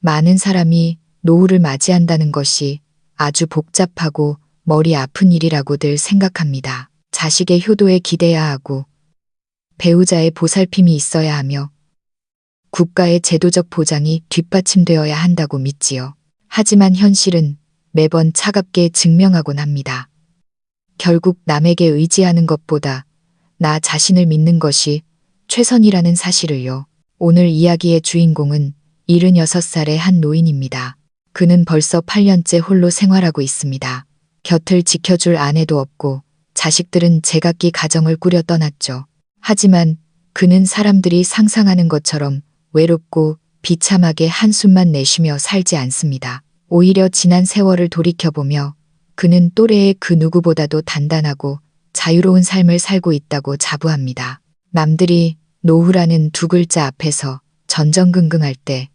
많은 사람이 노후를 맞이한다는 것이 아주 복잡하고 머리 아픈 일이라고 늘 생각합니다. 자식의 효도에 기대야 하고 배우자의 보살핌이 있어야 하며 국가의 제도적 보장이 뒷받침되어야 한다고 믿지요. 하지만 현실은 매번 차갑게 증명하곤 합니다. 결국 남에게 의지하는 것보다 나 자신을 믿는 것이 최선이라는 사실을요. 오늘 이야기의 주인공은 76살의 한 노인입니다. 그는 벌써 8년째 홀로 생활하고 있습니다. 곁을 지켜줄 아내도 없고 자식들은 제각기 가정을 꾸려 떠났죠. 하지만 그는 사람들이 상상하는 것처럼 외롭고 비참하게 한숨만 내쉬며 살지 않습니다. 오히려 지난 세월을 돌이켜보며 그는 또래의 그 누구보다도 단단하고 자유로운 삶을 살고 있다고 자부합니다. 남들이 노후라는 두 글자 앞에서 전전긍긍할 때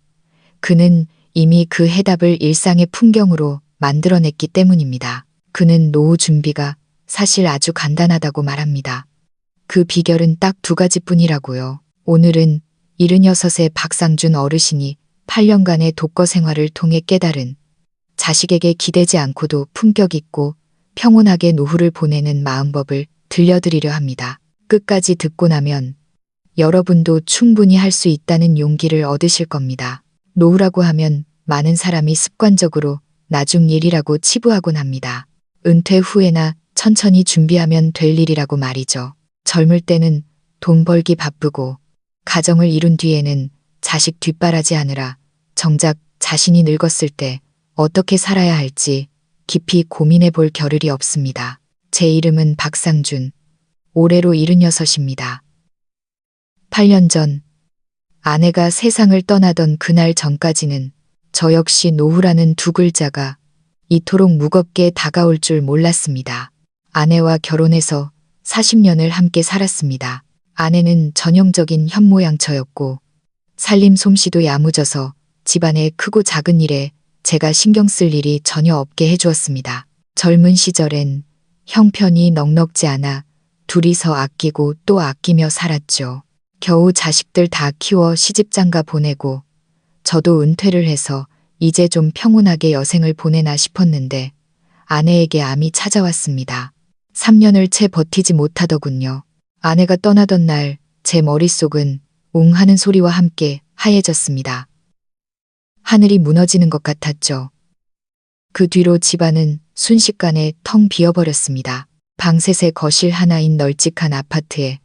그는 이미 그 해답을 일상의 풍경으로 만들어냈기 때문입니다. 그는 노후 준비가 사실 아주 간단하다고 말합니다. 그 비결은 딱 두 가지뿐이라고요. 오늘은 76의 박상준 어르신이 8년간의 독거 생활을 통해 깨달은 자식에게 기대지 않고도 품격 있고 평온하게 노후를 보내는 마음법을 들려드리려 합니다. 끝까지 듣고 나면 여러분도 충분히 할 수 있다는 용기를 얻으실 겁니다. 노후라고 하면 많은 사람이 습관적으로 나중 일이라고 치부하곤 합니다. 은퇴 후에나 천천히 준비하면 될 일이라고 말이죠. 젊을 때는 돈 벌기 바쁘고 가정을 이룬 뒤에는 자식 뒷바라지 하느라 정작 자신이 늙었을 때 어떻게 살아야 할지 깊이 고민해 볼 겨를이 없습니다. 제 이름은 박상준, 올해로 76입니다. 8년 전 아내가 세상을 떠나던 그날 전까지는 저 역시 노후라는 두 글자가 이토록 무겁게 다가올 줄 몰랐습니다. 아내와 결혼해서 40년을 함께 살았습니다. 아내는 전형적인 현모양처였고 살림 솜씨도 야무져서 집안의 크고 작은 일에 제가 신경 쓸 일이 전혀 없게 해주었습니다. 젊은 시절엔 형편이 넉넉지 않아 둘이서 아끼고 또 아끼며 살았죠. 겨우 자식들 다 키워 시집장가 보내고 저도 은퇴를 해서 이제 좀 평온하게 여생을 보내나 싶었는데 아내에게 암이 찾아왔습니다. 3년을 채 버티지 못하더군요. 아내가 떠나던 날 제 머릿속은 웅 하는 소리와 함께 하얘졌습니다. 하늘이 무너지는 것 같았죠. 그 뒤로 집안은 순식간에 텅 비어버렸습니다. 방셋의 거실 하나인 널찍한 아파트에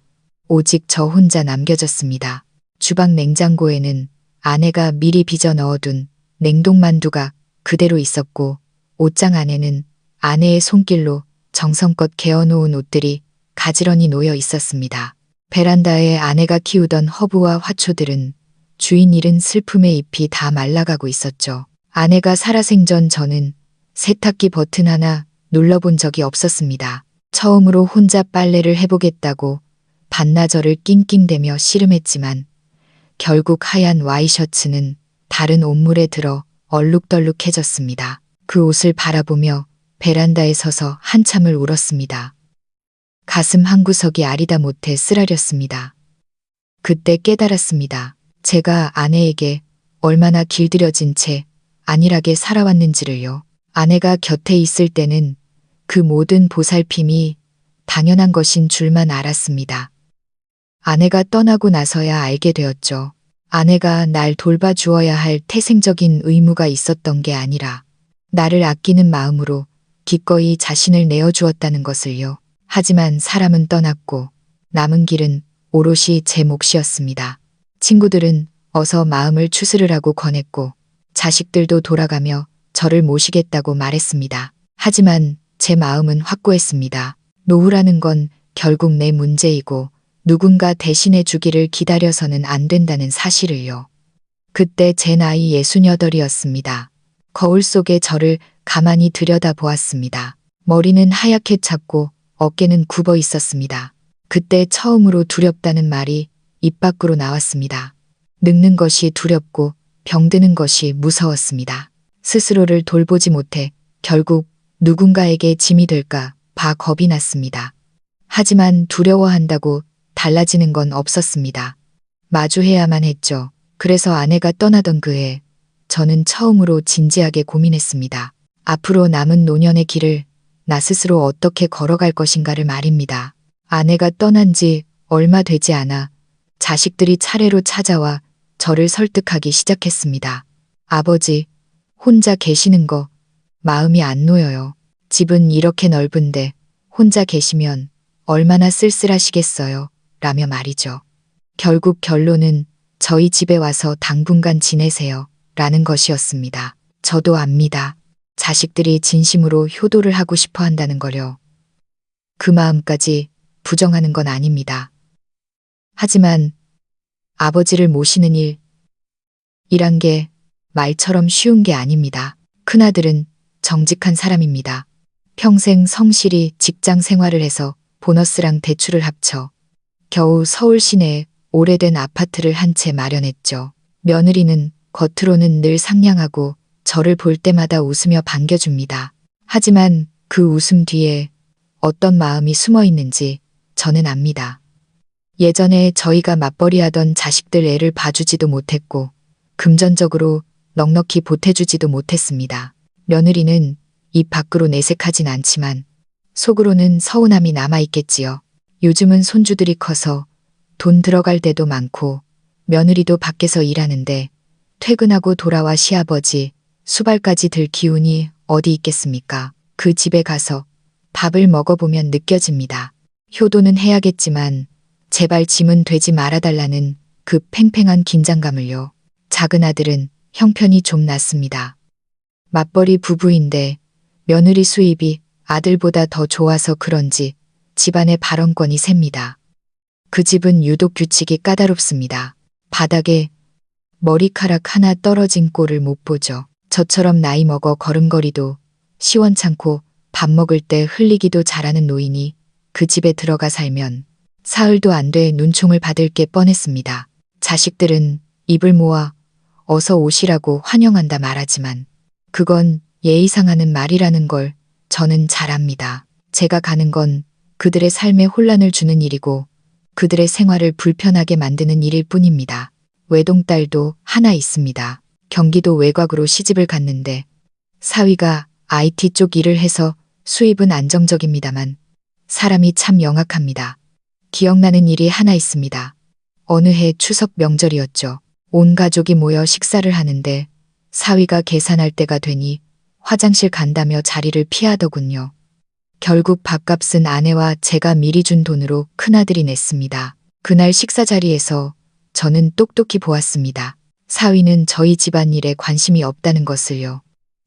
오직 저 혼자 남겨졌습니다. 주방 냉장고에는 아내가 미리 빚어 넣어둔 냉동만두가 그대로 있었고 옷장 안에는 아내의 손길로 정성껏 개어놓은 옷들이 가지런히 놓여 있었습니다. 베란다에 아내가 키우던 허브와 화초들은 주인 잃은 슬픔의 잎이 다 말라가고 있었죠. 아내가 살아생전 저는 세탁기 버튼 하나 눌러본 적이 없었습니다. 처음으로 혼자 빨래를 해보겠다고 반나절을 낑낑대며 씨름했지만 결국 하얀 와이셔츠는 다른 옷물에 들어 얼룩덜룩해졌습니다. 그 옷을 바라보며 베란다에 서서 한참을 울었습니다. 가슴 한구석이 아리다 못해 쓰라렸습니다. 그때 깨달았습니다. 제가 아내에게 얼마나 길들여진 채 안일하게 살아왔는지를요. 아내가 곁에 있을 때는 그 모든 보살핌이 당연한 것인 줄만 알았습니다. 아내가 떠나고 나서야 알게 되었죠. 아내가 날 돌봐주어야 할 태생적인 의무가 있었던 게 아니라 나를 아끼는 마음으로 기꺼이 자신을 내어주었다는 것을요. 하지만 사람은 떠났고 남은 길은 오롯이 제 몫이었습니다. 친구들은 어서 마음을 추스르라고 권했고 자식들도 돌아가며 저를 모시겠다고 말했습니다. 하지만 제 마음은 확고했습니다. 노후라는 건 결국 내 문제이고 누군가 대신해 주기를 기다려서는 안 된다는 사실을요. 그때 제 나이 68이었습니다. 거울 속에 저를 가만히 들여다보았습니다. 머리는 하얗게 찼고 어깨는 굽어 있었습니다. 그때 처음으로 두렵다는 말이 입 밖으로 나왔습니다. 늙는 것이 두렵고 병드는 것이 무서웠습니다. 스스로를 돌보지 못해 결국 누군가에게 짐이 될까 봐 겁이 났습니다. 하지만 두려워한다고 달라지는 건 없었습니다. 마주해야만 했죠. 그래서 아내가 떠나던 그해 저는 처음으로 진지하게 고민했습니다. 앞으로 남은 노년의 길을 나 스스로 어떻게 걸어갈 것인가를 말입니다. 아내가 떠난 지 얼마 되지 않아 자식들이 차례로 찾아와 저를 설득하기 시작했습니다. 아버지, 혼자 계시는 거 마음이 안 놓여요. 집은 이렇게 넓은데 혼자 계시면 얼마나 쓸쓸하시겠어요. 라며 말이죠. 결국 결론은 저희 집에 와서 당분간 지내세요. 라는 것이었습니다. 저도 압니다. 자식들이 진심으로 효도를 하고 싶어 한다는 거요. 그 마음까지 부정하는 건 아닙니다. 하지만 아버지를 모시는 일이란 게 말처럼 쉬운 게 아닙니다. 큰아들은 정직한 사람입니다. 평생 성실히 직장 생활을 해서 보너스랑 대출을 합쳐 겨우 서울 시내에 오래된 아파트를 한 채 마련했죠. 며느리는 겉으로는 늘 상냥하고 저를 볼 때마다 웃으며 반겨줍니다. 하지만 그 웃음 뒤에 어떤 마음이 숨어 있는지 저는 압니다. 예전에 저희가 맞벌이하던 자식들 애를 봐주지도 못했고 금전적으로 넉넉히 보태주지도 못했습니다. 며느리는 입 밖으로 내색하진 않지만 속으로는 서운함이 남아있겠지요. 요즘은 손주들이 커서 돈 들어갈 때도 많고 며느리도 밖에서 일하는데 퇴근하고 돌아와 시아버지 수발까지 들 기운이 어디 있겠습니까? 그 집에 가서 밥을 먹어보면 느껴집니다. 효도는 해야겠지만 제발 짐은 되지 말아달라는 그 팽팽한 긴장감을요. 작은 아들은 형편이 좀 낫습니다. 맞벌이 부부인데 며느리 수입이 아들보다 더 좋아서 그런지 집안의 발언권이 셉니다. 그 집은 유독 규칙이 까다롭습니다. 바닥에 머리카락 하나 떨어진 꼴을 못 보죠. 저처럼 나이 먹어 걸음걸이도 시원찮고 밥 먹을 때 흘리기도 잘하는 노인이 그 집에 들어가 살면 사흘도 안 돼 눈총을 받을 게 뻔했습니다. 자식들은 입을 모아 어서 오시라고 환영한다 말하지만 그건 예의상하는 말이라는 걸 저는 잘 압니다. 제가 가는 건 그들의 삶에 혼란을 주는 일이고 그들의 생활을 불편하게 만드는 일일 뿐입니다. 외동딸도 하나 있습니다. 경기도 외곽으로 시집을 갔는데 사위가 IT 쪽 일을 해서 수입은 안정적입니다만 사람이 참 영악합니다. 기억나는 일이 하나 있습니다. 어느 해 추석 명절이었죠. 온 가족이 모여 식사를 하는데 사위가 계산할 때가 되니 화장실 간다며 자리를 피하더군요. 결국 밥값은 아내와 제가 미리 준 돈으로 큰아들이 냈습니다. 그날 식사 자리에서 저는 똑똑히 보았습니다. 사위는 저희 집안일에 관심이 없다는 것을요.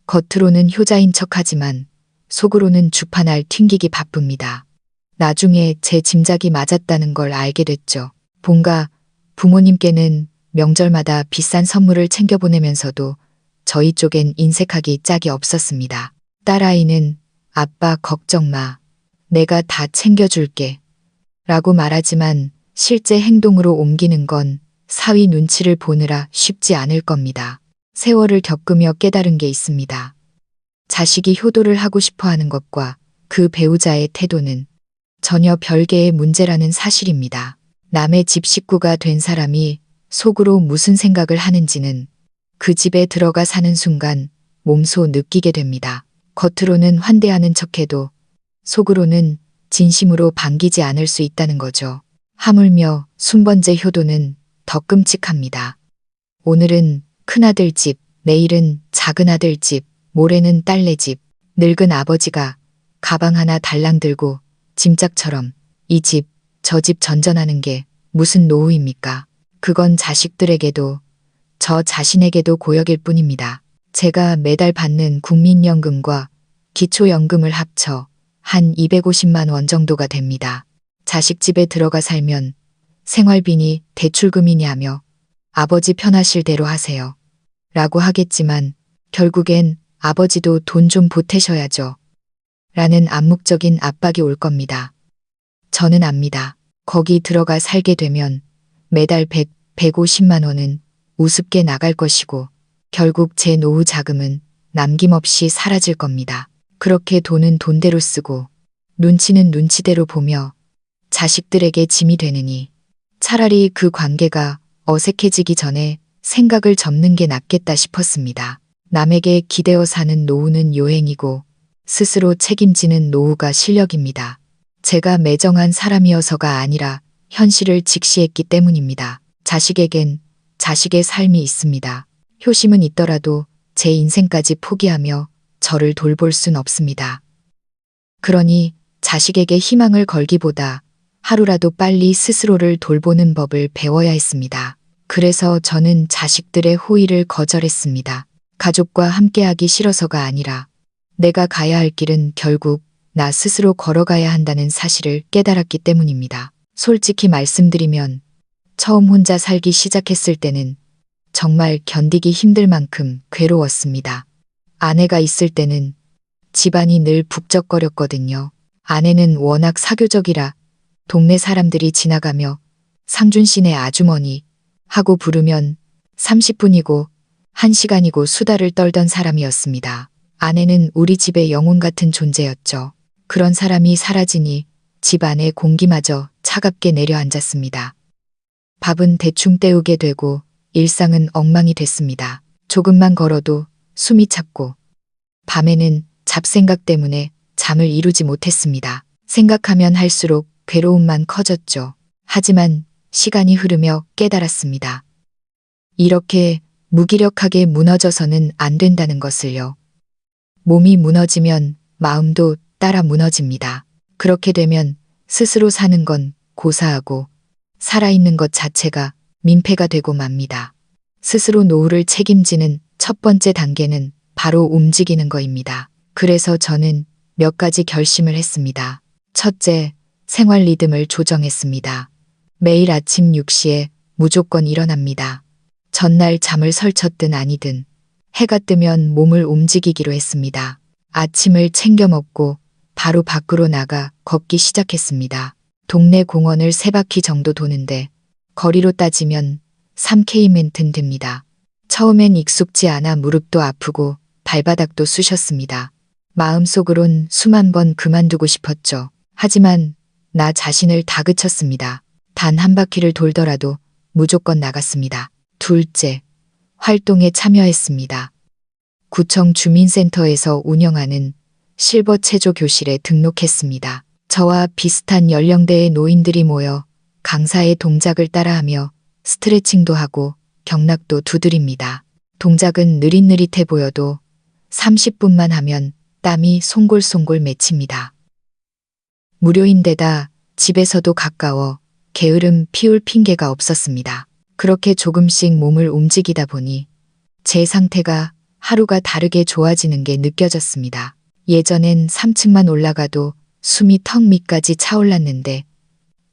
겉으로는 효자인 척하지만 속으로는 주판알 튕기기 바쁩니다. 나중에 제 짐작이 맞았다는 걸 알게 됐죠. 본가 부모님께는 명절마다 비싼 선물을 챙겨보내면서도 저희 쪽엔 인색하기 짝이 없었습니다. 딸아이는 아빠 걱정 마. 내가 다 챙겨줄게. 라고 말하지만 실제 행동으로 옮기는 건 사위 눈치를 보느라 쉽지 않을 겁니다. 세월을 겪으며 깨달은 게 있습니다. 자식이 효도를 하고 싶어 하는 것과 그 배우자의 태도는 전혀 별개의 문제라는 사실입니다. 남의 집 식구가 된 사람이 속으로 무슨 생각을 하는지는 그 집에 들어가 사는 순간 몸소 느끼게 됩니다. 겉으로는 환대하는 척해도 속으로는 진심으로 반기지 않을 수 있다는 거죠. 하물며 순번제 효도는 더 끔찍합니다. 오늘은 큰아들 집, 내일은 작은아들 집, 모레는 딸네 집, 늙은 아버지가 가방 하나 달랑 들고 짐짝처럼 이 집, 저 집 전전하는 게 무슨 노후입니까? 그건 자식들에게도 저 자신에게도 고역일 뿐입니다. 제가 매달 받는 국민연금과 기초연금을 합쳐 한 250만 원 정도가 됩니다. 자식 집에 들어가 살면 생활비니 대출금이니 하며 아버지 편하실 대로 하세요. 라고 하겠지만 결국엔 아버지도 돈 좀 보태셔야죠. 라는 암묵적인 압박이 올 겁니다. 저는 압니다. 거기 들어가 살게 되면 매달 100, 150만 원은 우습게 나갈 것이고 결국 제 노후 자금은 남김없이 사라질 겁니다. 그렇게 돈은 돈대로 쓰고 눈치는 눈치대로 보며 자식들에게 짐이 되느니 차라리 그 관계가 어색해지기 전에 생각을 접는 게 낫겠다 싶었습니다. 남에게 기대어 사는 노후는 요행이고 스스로 책임지는 노후가 실력입니다. 제가 매정한 사람이어서가 아니라 현실을 직시했기 때문입니다. 자식에겐 자식의 삶이 있습니다. 효심은 있더라도 제 인생까지 포기하며 저를 돌볼 순 없습니다. 그러니 자식에게 희망을 걸기보다 하루라도 빨리 스스로를 돌보는 법을 배워야 했습니다. 그래서 저는 자식들의 호의를 거절했습니다. 가족과 함께하기 싫어서가 아니라 내가 가야 할 길은 결국 나 스스로 걸어가야 한다는 사실을 깨달았기 때문입니다. 솔직히 말씀드리면 처음 혼자 살기 시작했을 때는 정말 견디기 힘들 만큼 괴로웠습니다. 아내가 있을 때는 집안이 늘 북적거렸거든요. 아내는 워낙 사교적이라 동네 사람들이 지나가며 상준 씨네 아주머니 하고 부르면 30분이고 1시간이고 수다를 떨던 사람이었습니다. 아내는 우리 집의 영혼 같은 존재였죠. 그런 사람이 사라지니 집 안의 공기마저 차갑게 내려앉았습니다. 밥은 대충 때우게 되고 일상은 엉망이 됐습니다. 조금만 걸어도 숨이 찼고 밤에는 잡생각 때문에 잠을 이루지 못했습니다. 생각하면 할수록 괴로움만 커졌죠. 하지만 시간이 흐르며 깨달았습니다. 이렇게 무기력하게 무너져서는 안 된다는 것을요. 몸이 무너지면 마음도 따라 무너집니다. 그렇게 되면 스스로 사는 건 고사하고 살아있는 것 자체가 민폐가 되고 맙니다. 스스로 노후를 책임지는 첫 번째 단계는 바로 움직이는 거입니다. 그래서 저는 몇 가지 결심을 했습니다. 첫째, 생활 리듬을 조정했습니다. 매일 아침 6시에 무조건 일어납니다. 전날 잠을 설쳤든 아니든 해가 뜨면 몸을 움직이기로 했습니다. 아침을 챙겨 먹고 바로 밖으로 나가 걷기 시작했습니다. 동네 공원을 3바퀴 정도 도는데 거리로 따지면 3km는 됩니다. 처음엔 익숙지 않아 무릎도 아프고 발바닥도 쑤셨습니다. 마음속으론 수만 번 그만두고 싶었죠. 하지만 나 자신을 다그쳤습니다. 단 한 바퀴를 돌더라도 무조건 나갔습니다. 둘째, 활동에 참여했습니다. 구청 주민센터에서 운영하는 실버 체조 교실에 등록했습니다. 저와 비슷한 연령대의 노인들이 모여 강사의 동작을 따라하며 스트레칭도 하고 경락도 두드립니다. 동작은 느릿느릿해 보여도 30분만 하면 땀이 송골송골 맺힙니다. 무료인데다 집에서도 가까워 게으름 피울 핑계가 없었습니다. 그렇게 조금씩 몸을 움직이다 보니 제 상태가 하루가 다르게 좋아지는 게 느껴졌습니다. 예전엔 3층만 올라가도 숨이 턱 밑까지 차올랐는데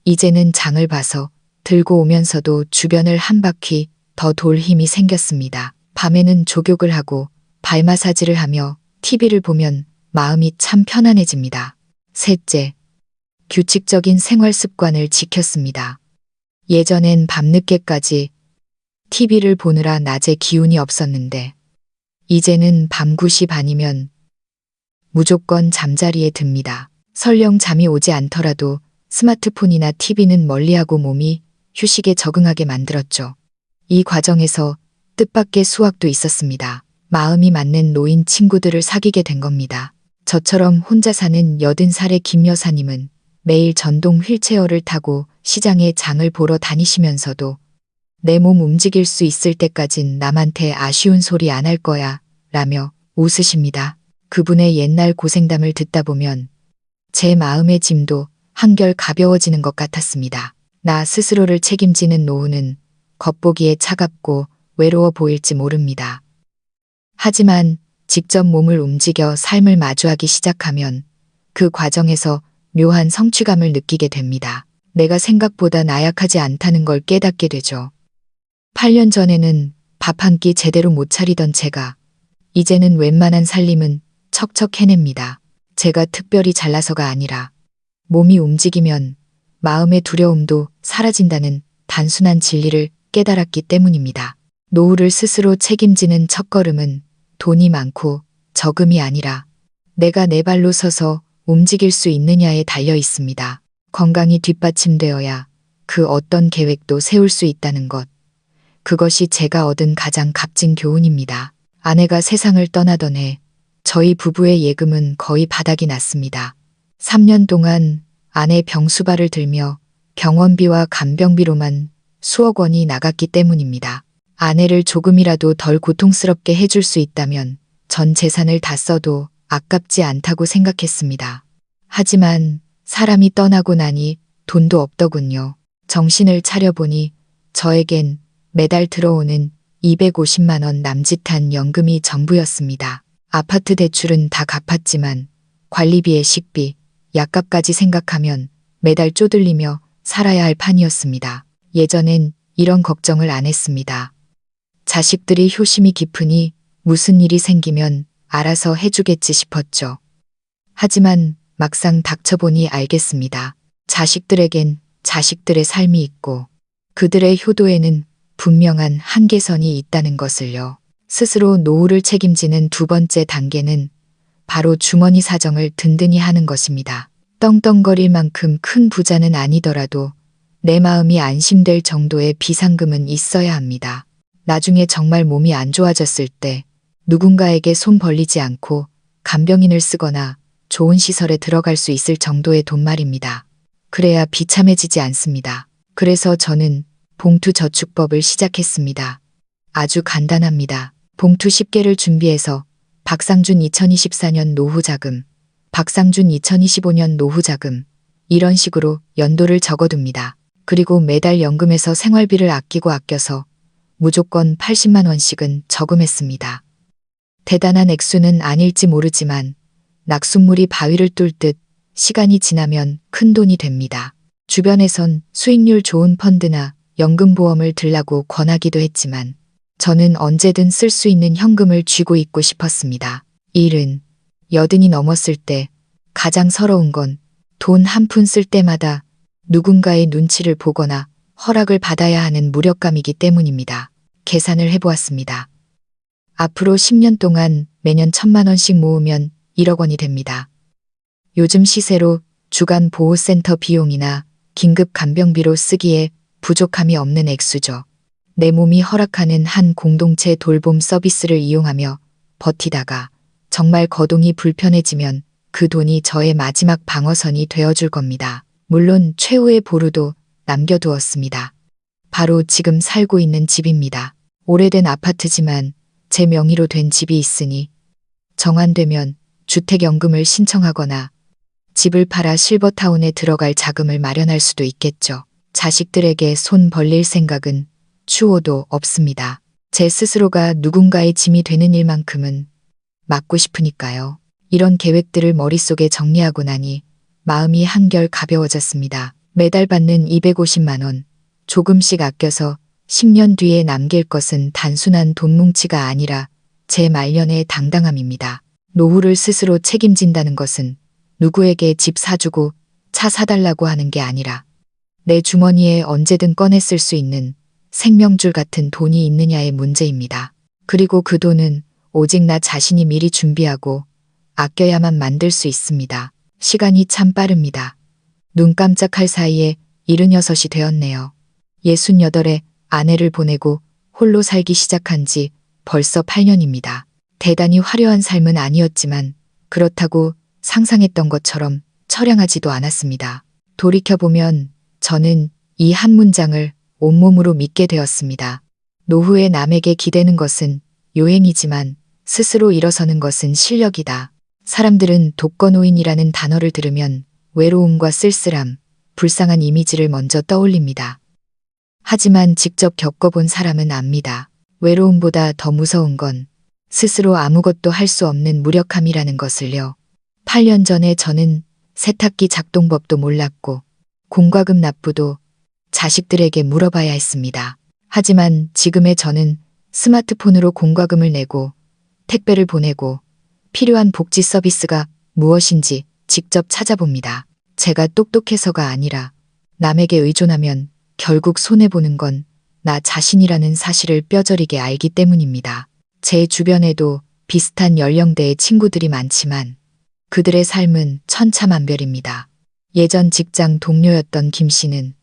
이제는 장을 봐서 들고 오면서도 주변을 한 바퀴 더 돌 힘이 생겼습니다. 밤에는 족욕을 하고 발 마사지를 하며 TV를 보면 마음이 참 편안해집니다. 셋째, 규칙적인 생활 습관을 지켰습니다. 예전엔 밤늦게까지 TV를 보느라 낮에 기운이 없었는데 이제는 밤 9시 반이면 무조건 잠자리에 듭니다. 설령 잠이 오지 않더라도 스마트폰이나 TV는 멀리하고 몸이 휴식에 적응하게 만들었죠. 이 과정에서 뜻밖의 수확도 있었습니다. 마음이 맞는 노인 친구들을 사귀게 된 겁니다. 저처럼 혼자 사는 80살의 김 여사님은 매일 전동 휠체어를 타고 시장에 장을 보러 다니시면서도 내 몸 움직일 수 있을 때까진 남한테 아쉬운 소리 안 할 거야 라며 웃으십니다. 그분의 옛날 고생담을 듣다 보면 제 마음의 짐도 한결 가벼워지는 것 같았습니다. 나 스스로를 책임지는 노후는 겉보기에 차갑고 외로워 보일지 모릅니다. 하지만 직접 몸을 움직여 삶을 마주하기 시작하면 그 과정에서 묘한 성취감을 느끼게 됩니다. 내가 생각보다 나약하지 않다는 걸 깨닫게 되죠. 8년 전에는 밥 한 끼 제대로 못 차리던 제가 이제는 웬만한 살림은 척척 해냅니다. 제가 특별히 잘나서가 아니라 몸이 움직이면 마음의 두려움도 사라진다는 단순한 진리를 깨달았기 때문입니다. 노후를 스스로 책임지는 첫걸음은 돈이 많고 적음이 아니라 내가 내 발로 서서 움직일 수 있느냐에 달려 있습니다. 건강이 뒷받침되어야 그 어떤 계획도 세울 수 있다는 것. 그것이 제가 얻은 가장 값진 교훈입니다. 아내가 세상을 떠나던 해 저희 부부의 예금은 거의 바닥이 났습니다. 3년 동안 아내 병수발을 들며 병원비와 간병비로만 수억 원이 나갔기 때문입니다. 아내를 조금이라도 덜 고통스럽게 해줄 수 있다면 전 재산을 다 써도 아깝지 않다고 생각했습니다. 하지만 사람이 떠나고 나니 돈도 없더군요. 정신을 차려보니 저에겐 매달 들어오는 250만 원 남짓한 연금이 전부였습니다. 아파트 대출은 다 갚았지만 관리비에 식비, 약값까지 생각하면 매달 쪼들리며 살아야 할 판이었습니다. 예전엔 이런 걱정을 안 했습니다. 자식들이 효심이 깊으니 무슨 일이 생기면 알아서 해주겠지 싶었죠. 하지만 막상 닥쳐보니 알겠습니다. 자식들에겐 자식들의 삶이 있고 그들의 효도에는 분명한 한계선이 있다는 것을요. 스스로 노후를 책임지는 두 번째 단계는 바로 주머니 사정을 든든히 하는 것입니다. 떵떵거릴 만큼 큰 부자는 아니더라도 내 마음이 안심될 정도의 비상금은 있어야 합니다. 나중에 정말 몸이 안 좋아졌을 때 누군가에게 손 벌리지 않고 간병인을 쓰거나 좋은 시설에 들어갈 수 있을 정도의 돈 말입니다. 그래야 비참해지지 않습니다. 그래서 저는 봉투 저축법을 시작했습니다. 아주 간단합니다. 봉투 10개를 준비해서 박상준 2024년 노후자금, 박상준 2025년 노후자금 이런 식으로 연도를 적어둡니다. 그리고 매달 연금에서 생활비를 아껴서 무조건 80만 원씩은 저금했습니다. 대단한 액수는 아닐지 모르지만 낙숫물이 바위를 뚫듯 시간이 지나면 큰 돈이 됩니다. 주변에선 수익률 좋은 펀드나 연금보험을 들라고 권하기도 했지만 저는 언제든 쓸 수 있는 현금을 쥐고 있고 싶었습니다. 일은 80이 넘었을 때 가장 서러운 건 돈 한 푼 쓸 때마다 누군가의 눈치를 보거나 허락을 받아야 하는 무력감이기 때문입니다. 계산을 해보았습니다. 앞으로 10년 동안 매년 1,000만 원씩 모으면 1억 원이 됩니다. 요즘 시세로 주간 보호센터 비용이나 긴급 간병비로 쓰기에 부족함이 없는 액수죠. 내 몸이 허락하는 한 공동체 돌봄 서비스를 이용하며 버티다가 정말 거동이 불편해지면 그 돈이 저의 마지막 방어선이 되어줄 겁니다. 물론 최후의 보루도 남겨두었습니다. 바로 지금 살고 있는 집입니다. 오래된 아파트지만 제 명의로 된 집이 있으니 정안되면 주택연금을 신청하거나 집을 팔아 실버타운에 들어갈 자금을 마련할 수도 있겠죠. 자식들에게 손 벌릴 생각은 추호도 없습니다. 제 스스로가 누군가의 짐이 되는 일만큼은 막고 싶으니까요. 이런 계획들을 머릿속에 정리하고 나니 마음이 한결 가벼워졌습니다. 매달 받는 250만 원, 조금씩 아껴서 10년 뒤에 남길 것은 단순한 돈 뭉치가 아니라 제 말년의 당당함입니다. 노후를 스스로 책임진다는 것은 누구에게 집 사주고 차 사달라고 하는 게 아니라 내 주머니에 언제든 꺼내 쓸 수 있는 생명줄 같은 돈이 있느냐의 문제입니다. 그리고 그 돈은 오직 나 자신이 미리 준비하고 아껴야만 만들 수 있습니다. 시간이 참 빠릅니다. 눈 깜짝할 사이에 76이 되었네요. 68에 아내를 보내고 홀로 살기 시작한 지 벌써 8년입니다. 대단히 화려한 삶은 아니었지만 그렇다고 상상했던 것처럼 처량하지도 않았습니다. 돌이켜보면 저는 이 한 문장을 온몸으로 믿게 되었습니다. 노후에 남에게 기대는 것은 요행이지만 스스로 일어서는 것은 실력이다. 사람들은 독거노인이라는 단어를 들으면 외로움과 쓸쓸함, 불쌍한 이미지를 먼저 떠올립니다. 하지만 직접 겪어본 사람은 압니다. 외로움보다 더 무서운 건 스스로 아무것도 할 수 없는 무력함이라는 것을요. 8년 전에 저는 세탁기 작동법도 몰랐고 공과금 납부도 자식들에게 물어봐야 했습니다. 하지만 지금의 저는 스마트폰으로 공과금을 내고 택배를 보내고 필요한 복지 서비스가 무엇인지 직접 찾아봅니다. 제가 똑똑해서가 아니라 남에게 의존하면 결국 손해보는 건 나 자신이라는 사실을 뼈저리게 알기 때문입니다. 제 주변에도 비슷한 연령대의 친구들이 많지만 그들의 삶은 천차만별입니다. 예전 직장 동료였던 김 씨는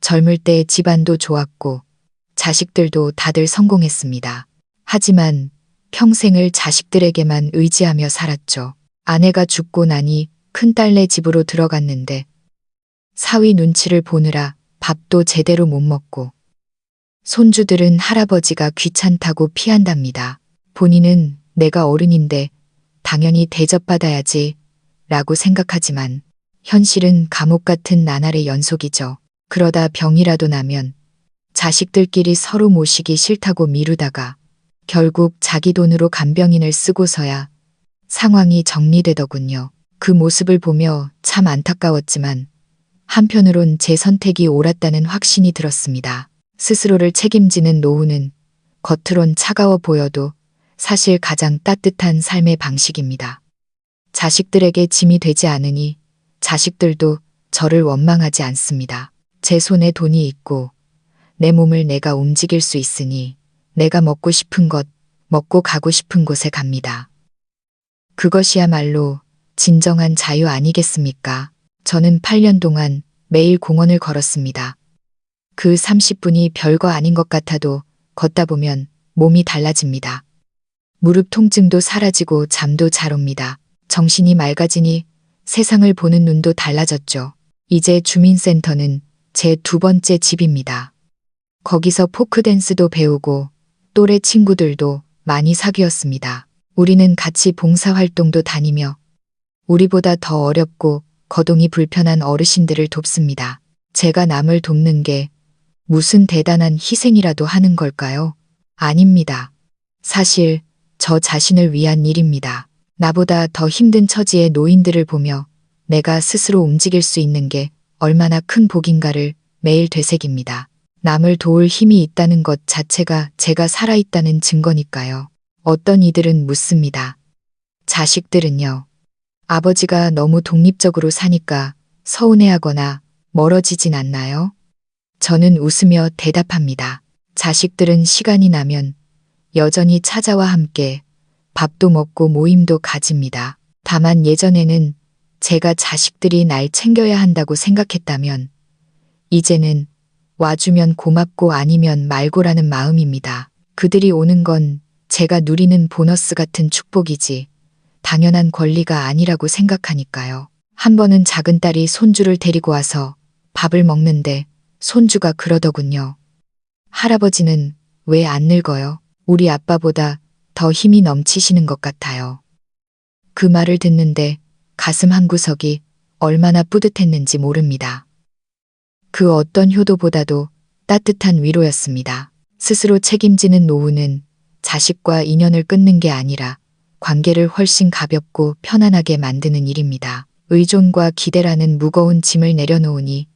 젊을 때 집안도 좋았고 자식들도 다들 성공했습니다. 하지만 평생을 자식들에게만 의지하며 살았죠. 아내가 죽고 나니 큰딸네 집으로 들어갔는데 사위 눈치를 보느라 밥도 제대로 못 먹고 손주들은 할아버지가 귀찮다고 피한답니다. 본인은 내가 어른인데 당연히 대접받아야지 라고 생각하지만 현실은 감옥 같은 나날의 연속이죠. 그러다 병이라도 나면 자식들끼리 서로 모시기 싫다고 미루다가 결국 자기 돈으로 간병인을 쓰고서야 상황이 정리되더군요. 그 모습을 보며 참 안타까웠지만 한편으론 제 선택이 옳았다는 확신이 들었습니다. 스스로를 책임지는 노후는 겉으론 차가워 보여도 사실 가장 따뜻한 삶의 방식입니다. 자식들에게 짐이 되지 않으니 자식들도 저를 원망하지 않습니다. 제 손에 돈이 있고 내 몸을 내가 움직일 수 있으니 내가 먹고 싶은 것, 먹고 가고 싶은 곳에 갑니다. 그것이야말로 진정한 자유 아니겠습니까? 저는 8년 동안 매일 공원을 걸었습니다. 그 30분이 별거 아닌 것 같아도 걷다 보면 몸이 달라집니다. 무릎 통증도 사라지고 잠도 잘 옵니다. 정신이 맑아지니 세상을 보는 눈도 달라졌죠. 이제 주민센터는 제 두 번째 집입니다. 거기서 포크댄스도 배우고 또래 친구들도 많이 사귀었습니다. 우리는 같이 봉사활동도 다니며 우리보다 더 어렵고 거동이 불편한 어르신들을 돕습니다. 제가 남을 돕는 게 무슨 대단한 희생이라도 하는 걸까요? 아닙니다. 사실 저 자신을 위한 일입니다. 나보다 더 힘든 처지의 노인들을 보며 내가 스스로 움직일 수 있는 게 얼마나 큰 복인가를 매일 되새깁니다. 남을 도울 힘이 있다는 것 자체가 제가 살아있다는 증거니까요. 어떤 이들은 묻습니다. 자식들은요? 아버지가 너무 독립적으로 사니까 서운해하거나 멀어지진 않나요? 저는 웃으며 대답합니다. 자식들은 시간이 나면 여전히 찾아와 함께 밥도 먹고 모임도 가집니다. 다만 예전에는 제가 자식들이 날 챙겨야 한다고 생각했다면 이제는 와주면 고맙고 아니면 말고라는 마음입니다. 그들이 오는 건 제가 누리는 보너스 같은 축복이지 당연한 권리가 아니라고 생각하니까요. 한 번은 작은 딸이 손주를 데리고 와서 밥을 먹는데 손주가 그러더군요. 할아버지는 왜 안 늙어요? 우리 아빠보다 더 힘이 넘치시는 것 같아요. 그 말을 듣는데 가슴 한구석이 얼마나 뿌듯했는지 모릅니다. 그 어떤 효도보다도 따뜻한 위로였습니다. 스스로 책임지는 노후는 자식과 인연을 끊는 게 아니라 관계를 훨씬 가볍고 편안하게 만드는 일입니다. 의존과 기대라는 무거운 짐을 내려놓으니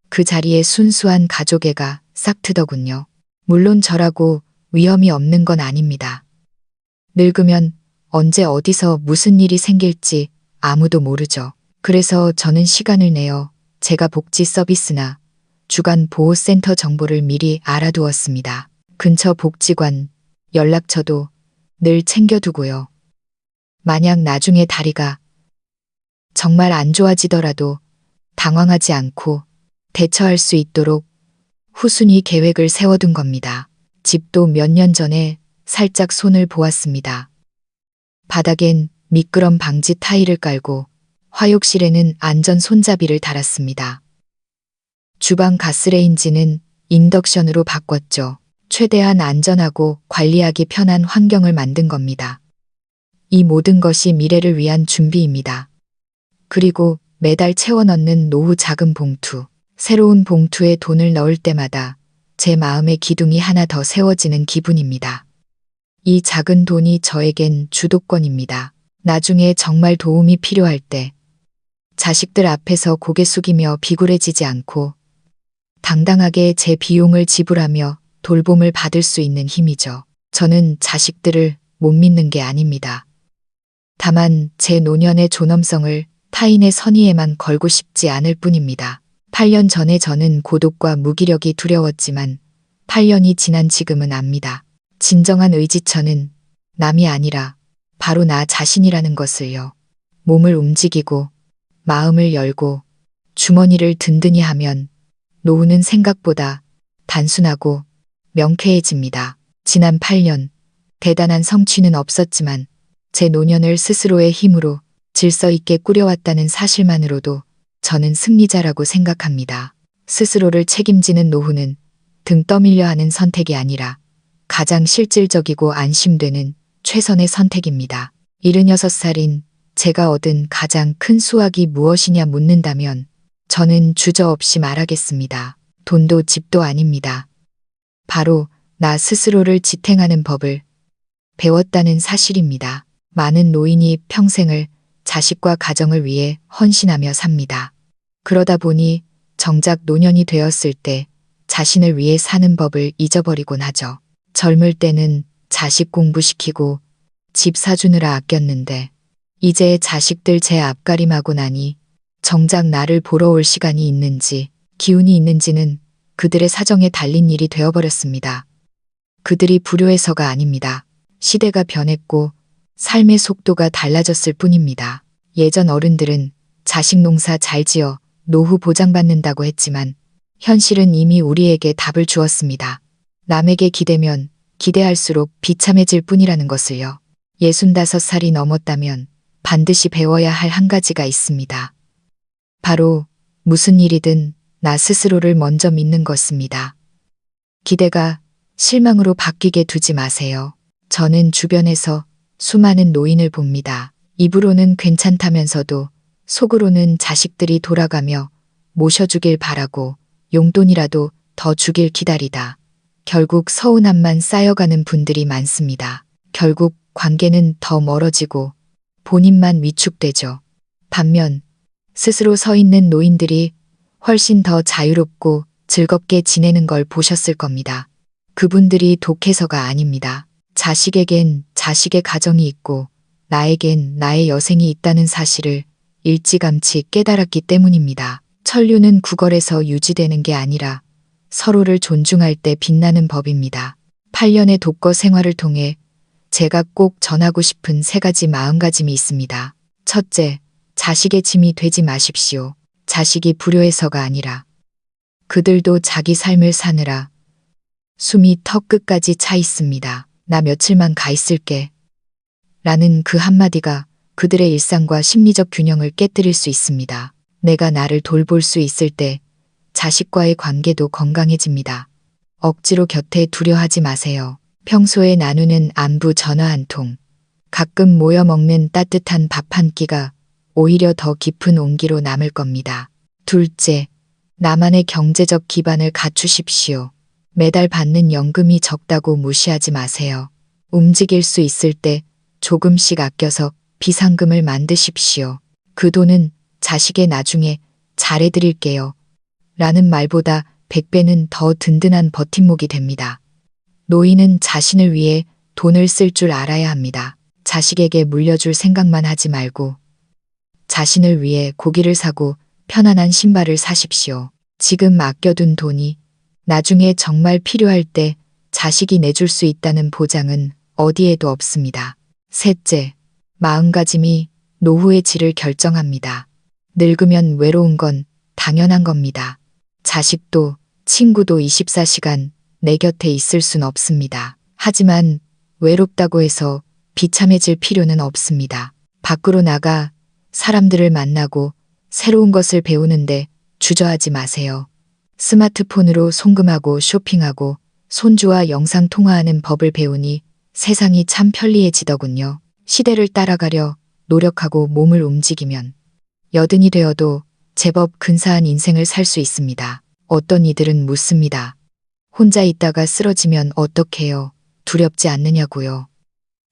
그 자리에 순수한 가족애가 싹 트더군요. 물론 저라고 위험이 없는 건 아닙니다. 늙으면 언제 어디서 무슨 일이 생길지 아무도 모르죠. 그래서 저는 시간을 내어 제가 복지 서비스나 주간 보호센터 정보를 미리 알아두었습니다. 근처 복지관, 연락처도 늘 챙겨두고요. 만약 나중에 다리가 정말 안 좋아지더라도 당황하지 않고 대처할 수 있도록 후순위 계획을 세워둔 겁니다. 집도 몇 년 전에 살짝 손을 보았습니다. 바닥엔 미끄럼 방지 타일을 깔고 화욕실에는 안전 손잡이를 달았습니다. 주방 가스레인지는 인덕션으로 바꿨죠. 최대한 안전하고 관리하기 편한 환경을 만든 겁니다. 이 모든 것이 미래를 위한 준비입니다. 그리고 매달 채워 넣는 노후 자금 봉투. 새로운 봉투에 돈을 넣을 때마다 제 마음의 기둥이 하나 더 세워지는 기분입니다. 이 작은 돈이 저에겐 주도권입니다. 나중에 정말 도움이 필요할 때 자식들 앞에서 고개 숙이며 비굴해지지 않고 당당하게 제 비용을 지불하며 돌봄을 받을 수 있는 힘이죠. 저는 자식들을 못 믿는 게 아닙니다. 다만 제 노년의 존엄성을 타인의 선의에만 걸고 싶지 않을 뿐입니다. 8년 전에 저는 고독과 무기력이 두려웠지만 8년이 지난 지금은 압니다. 진정한 의지처는 남이 아니라 바로 나 자신이라는 것을요. 몸을 움직이고 마음을 열고 주머니를 든든히 하면 노후는 생각보다 단순하고 명쾌해집니다. 지난 8년, 대단한 성취는 없었지만 제 노년을 스스로의 힘으로 질서 있게 꾸려왔다는 사실만으로도 저는 승리자라고 생각합니다. 스스로를 책임지는 노후는 등 떠밀려 하는 선택이 아니라 가장 실질적이고 안심되는 최선의 선택입니다. 76살인 제가 얻은 가장 큰 수확이 무엇이냐 묻는다면 저는 주저없이 말하겠습니다. 돈도 집도 아닙니다. 바로 나 스스로를 지탱하는 법을 배웠다는 사실입니다. 많은 노인이 평생을 자식과 가정을 위해 헌신하며 삽니다. 그러다 보니 정작 노년이 되었을 때 자신을 위해 사는 법을 잊어버리곤 하죠. 젊을 때는 자식 공부시키고 집 사주느라 아꼈는데 이제 자식들 제 앞가림하고 나니 정작 나를 보러 올 시간이 있는지 기운이 있는지는 그들의 사정에 달린 일이 되어버렸습니다. 그들이 불효해서가 아닙니다. 시대가 변했고 삶의 속도가 달라졌을 뿐입니다. 예전 어른들은 자식 농사 잘 지어 노후 보장받는다고 했지만 현실은 이미 우리에게 답을 주었습니다. 남에게 기대면 기대할수록 비참해질 뿐이라는 것을요. 65살이 넘었다면 반드시 배워야 할 한 가지가 있습니다. 바로 무슨 일이든 나 스스로를 먼저 믿는 것입니다. 기대가 실망으로 바뀌게 두지 마세요. 저는 주변에서 수많은 노인을 봅니다. 입으로는 괜찮다면서도 속으로는 자식들이 돌아가며 모셔주길 바라고 용돈이라도 더 주길 기다리다. 결국 서운함만 쌓여가는 분들이 많습니다. 결국 관계는 더 멀어지고 본인만 위축되죠. 반면 스스로 서 있는 노인들이 훨씬 더 자유롭고 즐겁게 지내는 걸 보셨을 겁니다. 그분들이 독해서가 아닙니다. 자식에겐 자식의 가정이 있고 나에겐 나의 여생이 있다는 사실을 일찌감치 깨달았기 때문입니다. 천류는 구걸에서 유지되는 게 아니라 서로를 존중할 때 빛나는 법입니다. 8년의 독거 생활을 통해 제가 꼭 전하고 싶은 3가지 마음가짐이 있습니다. 첫째, 자식의 짐이 되지 마십시오. 자식이 불효해서가 아니라 그들도 자기 삶을 사느라 숨이 턱 끝까지 차 있습니다. 나 며칠만 가 있을게. 라는 그 한마디가 그들의 일상과 심리적 균형을 깨뜨릴 수 있습니다. 내가 나를 돌볼 수 있을 때 자식과의 관계도 건강해집니다. 억지로 곁에 두려 하지 마세요. 평소에 나누는 안부 전화 한 통, 가끔 모여 먹는 따뜻한 밥 한 끼가 오히려 더 깊은 온기로 남을 겁니다. 둘째, 나만의 경제적 기반을 갖추십시오. 매달 받는 연금이 적다고 무시하지 마세요. 움직일 수 있을 때 조금씩 아껴서 비상금을 만드십시오. 그 돈은 자식의 나중에 잘해드릴게요. 라는 말보다 100배는 더 든든한 버팀목이 됩니다. 노인은 자신을 위해 돈을 쓸 줄 알아야 합니다. 자식에게 물려줄 생각만 하지 말고 자신을 위해 고기를 사고 편안한 신발을 사십시오. 지금 아껴둔 돈이 나중에 정말 필요할 때 자식이 내줄 수 있다는 보장은 어디에도 없습니다. 셋째, 마음가짐이 노후의 질을 결정합니다. 늙으면 외로운 건 당연한 겁니다. 자식도 친구도 24시간 내 곁에 있을 순 없습니다. 하지만 외롭다고 해서 비참해질 필요는 없습니다. 밖으로 나가 사람들을 만나고 새로운 것을 배우는데 주저하지 마세요. 스마트폰으로 송금하고 쇼핑하고 손주와 영상 통화하는 법을 배우니 세상이 참 편리해지더군요. 시대를 따라가려 노력하고 몸을 움직이면 여든이 되어도 제법 근사한 인생을 살 수 있습니다. 어떤 이들은 묻습니다. 혼자 있다가 쓰러지면 어떡해요? 두렵지 않느냐고요.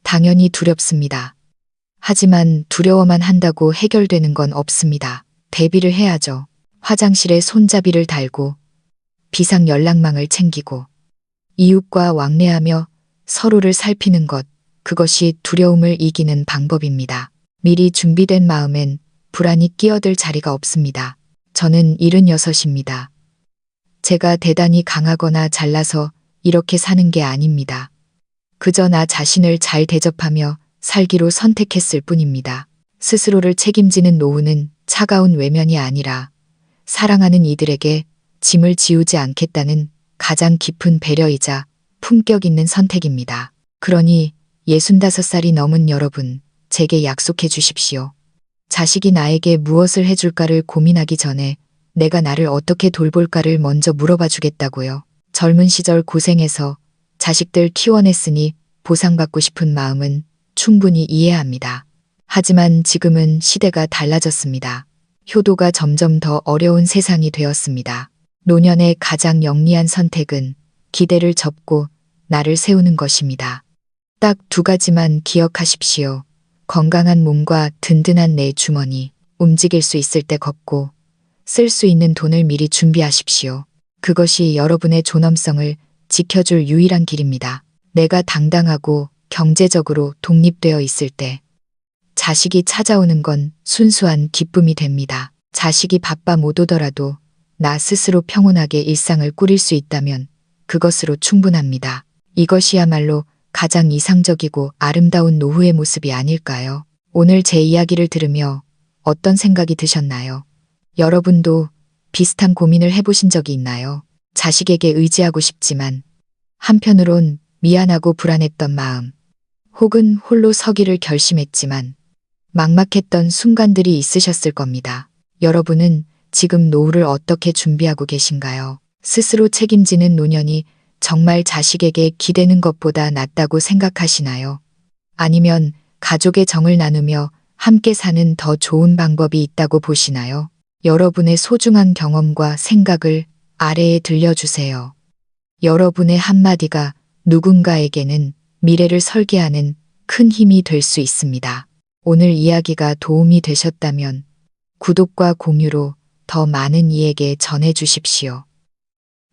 당연히 두렵습니다. 하지만 두려워만 한다고 해결되는 건 없습니다. 대비를 해야죠. 화장실에 손잡이를 달고 비상 연락망을 챙기고 이웃과 왕래하며 서로를 살피는 것, 그것이 두려움을 이기는 방법입니다. 미리 준비된 마음엔 불안이 끼어들 자리가 없습니다. 저는 76입니다. 제가 대단히 강하거나 잘나서 이렇게 사는 게 아닙니다. 그저 나 자신을 잘 대접하며 살기로 선택했을 뿐입니다. 스스로를 책임지는 노후는 차가운 외면이 아니라 사랑하는 이들에게 짐을 지우지 않겠다는 가장 깊은 배려이자 품격 있는 선택입니다. 그러니 65살이 넘은 여러분, 제게 약속해 주십시오. 자식이 나에게 무엇을 해줄까를 고민하기 전에 내가 나를 어떻게 돌볼까를 먼저 물어봐 주겠다고요. 젊은 시절 고생해서 자식들 키워냈으니 보상받고 싶은 마음은 충분히 이해합니다. 하지만 지금은 시대가 달라졌습니다. 효도가 점점 더 어려운 세상이 되었습니다. 노년의 가장 영리한 선택은 기대를 접고 나를 세우는 것입니다. 딱 두 가지만 기억하십시오. 건강한 몸과 든든한 내 주머니, 움직일 수 있을 때 걷고 쓸 수 있는 돈을 미리 준비하십시오. 그것이 여러분의 존엄성을 지켜줄 유일한 길입니다. 내가 당당하고 경제적으로 독립되어 있을 때 자식이 찾아오는 건 순수한 기쁨이 됩니다. 자식이 바빠 못 오더라도 나 스스로 평온하게 일상을 꾸릴 수 있다면 그것으로 충분합니다. 이것이야말로 가장 이상적이고 아름다운 노후의 모습이 아닐까요? 오늘 제 이야기를 들으며 어떤 생각이 드셨나요? 여러분도 비슷한 고민을 해보신 적이 있나요? 자식에게 의지하고 싶지만 한편으론 미안하고 불안했던 마음, 혹은 홀로 서기를 결심했지만 막막했던 순간들이 있으셨을 겁니다. 여러분은 지금 노후를 어떻게 준비하고 계신가요? 스스로 책임지는 노년이 정말 자식에게 기대는 것보다 낫다고 생각하시나요? 아니면 가족의 정을 나누며 함께 사는 더 좋은 방법이 있다고 보시나요? 여러분의 소중한 경험과 생각을 아래에 들려주세요. 여러분의 한마디가 누군가에게는 미래를 설계하는 큰 힘이 될 수 있습니다. 오늘 이야기가 도움이 되셨다면 구독과 공유로 더 많은 이에게 전해주십시오.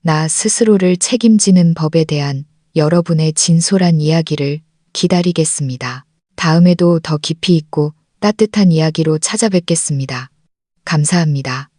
나 스스로를 책임지는 법에 대한 여러분의 진솔한 이야기를 기다리겠습니다. 다음에도 더 깊이 있고 따뜻한 이야기로 찾아뵙겠습니다. 감사합니다.